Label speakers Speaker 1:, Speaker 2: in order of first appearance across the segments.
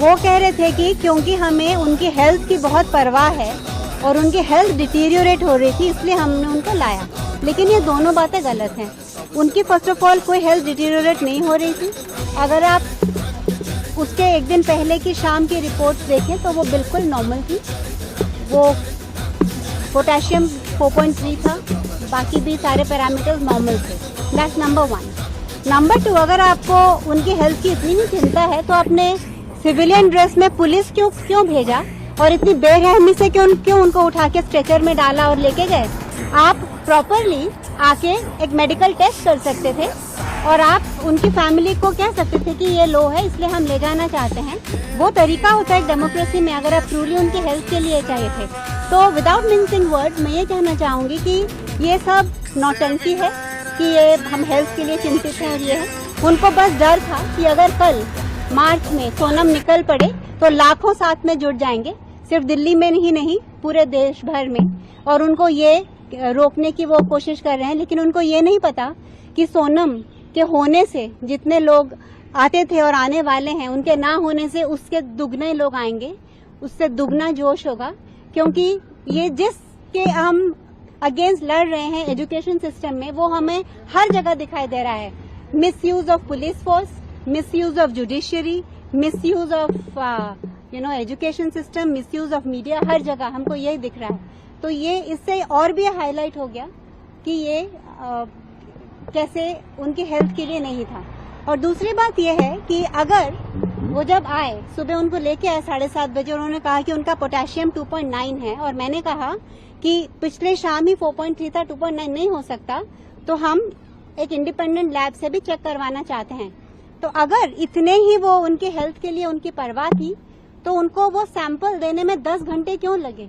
Speaker 1: वो कह रहे थे कि क्योंकि हमें उनकी हेल्थ की बहुत परवाह है और उनकी हेल्थ डिटीरियोरेट हो रही थी इसलिए हमने उनको लाया, लेकिन ये दोनों बातें गलत हैं। उनकी फर्स्ट ऑफ ऑल कोई हेल्थ डिटीरियोरेट नहीं हो रही थी। अगर आप उसके एक दिन पहले की शाम की रिपोर्ट्स देखें तो वो बिल्कुल नॉर्मल थी। वो पोटेशियम 4.3 था, बाकी भी सारे पैरामीटर्स नॉर्मल थे। That's number 1। नंबर 2, अगर आपको उनकी हेल्थ की इतनी ही चिंता है तो आपने सिविलियन ड्रेस में पुलिस क्यों भेजा और इतनी बेरहमी से क्यों उनको उठा के स्ट्रेचर में डाला और लेके गए? आप प्रॉपरली आके एक मेडिकल टेस्ट कर सकते थे और आप उनकी फैमिली को कह सकते थे कि ये लो है इसलिए हम ले जाना चाहते हैं। वो तरीका होता है डेमोक्रेसी में, अगर आप ट्रूली उनकी हेल्थ के लिए चाहिए थे। तो विदाउट मिंसिंग वर्ड्स मैं ये कहना चाहूँगी कि ये सब नौटंकी है कि ये हम हेल्थ के लिए चिंतित हैं और ये है। उनको बस डर था कि अगर कल मार्च में सोनम निकल पड़े तो लाखों साथ में जुट जाएंगे, सिर्फ दिल्ली में ही नहीं पूरे देश भर में, और उनको ये रोकने की वो कोशिश कर रहे हैं। लेकिन उनको ये नहीं पता कि सोनम के होने से जितने लोग आते थे और आने वाले हैं, उनके ना होने से उसके दुगने लोग आएंगे, उससे दुगना जोश होगा। क्योंकि ये जिसके हम अगेंस्ट लड़ रहे हैं एजुकेशन सिस्टम में, वो हमें हर जगह दिखाई दे रहा है। Misuse of police force, misuse of judiciary, misuse of education system, misuse of media, हर जगह हमको यही दिख रहा है। तो ये इससे और भी हाईलाइट हो गया कि ये कैसे उनकी हेल्थ के लिए नहीं था। और दूसरी बात यह है कि अगर वो जब आए, सुबह उनको लेके आए 7:30 बजे, उन्होंने कहा कि उनका पोटेशियम 2.9 है और मैंने कहा कि पिछले शाम ही 4.3 था, 2.9 नहीं हो सकता, तो हम एक इंडिपेंडेंट लैब से भी चेक करवाना चाहते हैं। तो अगर इतने ही वो उनकी हेल्थ के लिए उनकी परवाह थी तो उनको वो सैंपल देने में 10 घंटे क्यों लगे?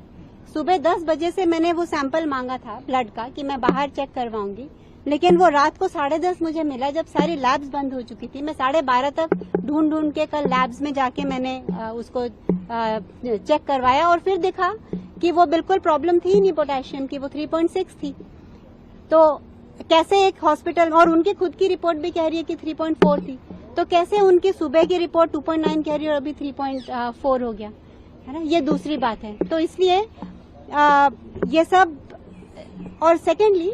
Speaker 1: सुबह 10 बजे से मैंने वो सैंपल मांगा था ब्लड का कि मैं बाहर चेक करवाऊंगी, लेकिन वो रात को 10:30 मुझे मिला जब सारी लैब्स बंद हो चुकी थी। मैं 12:30 तक ढूंढ के कल लैब्स में जाके मैंने उसको चेक करवाया और फिर देखा कि वो बिल्कुल प्रॉब्लम थी नहीं पोटेशियम की, वो 3.6 थी। तो कैसे एक हॉस्पिटल, और उनकी खुद की रिपोर्ट भी कह रही है कि 3.4 थी, तो कैसे उनकी सुबह की रिपोर्ट 2.9 कह रही है और अभी 3.4 हो गया, है ना? ये दूसरी बात है। तो इसलिए ये सब, और सेकेंडली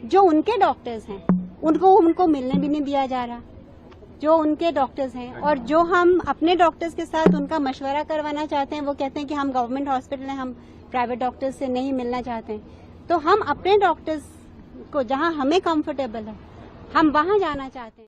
Speaker 1: जो उनके डॉक्टर्स हैं उनको मिलने भी नहीं दिया जा रहा, जो उनके डॉक्टर्स हैं। और जो हम अपने डॉक्टर्स के साथ उनका मशवरा करवाना चाहते हैं, वो कहते हैं कि हम गवर्नमेंट हॉस्पिटल हैं, हम प्राइवेट डॉक्टर्स से नहीं मिलना चाहते हैं। तो हम अपने डॉक्टर्स को जहां हमें कंफर्टेबल है हम वहां जाना चाहते हैं।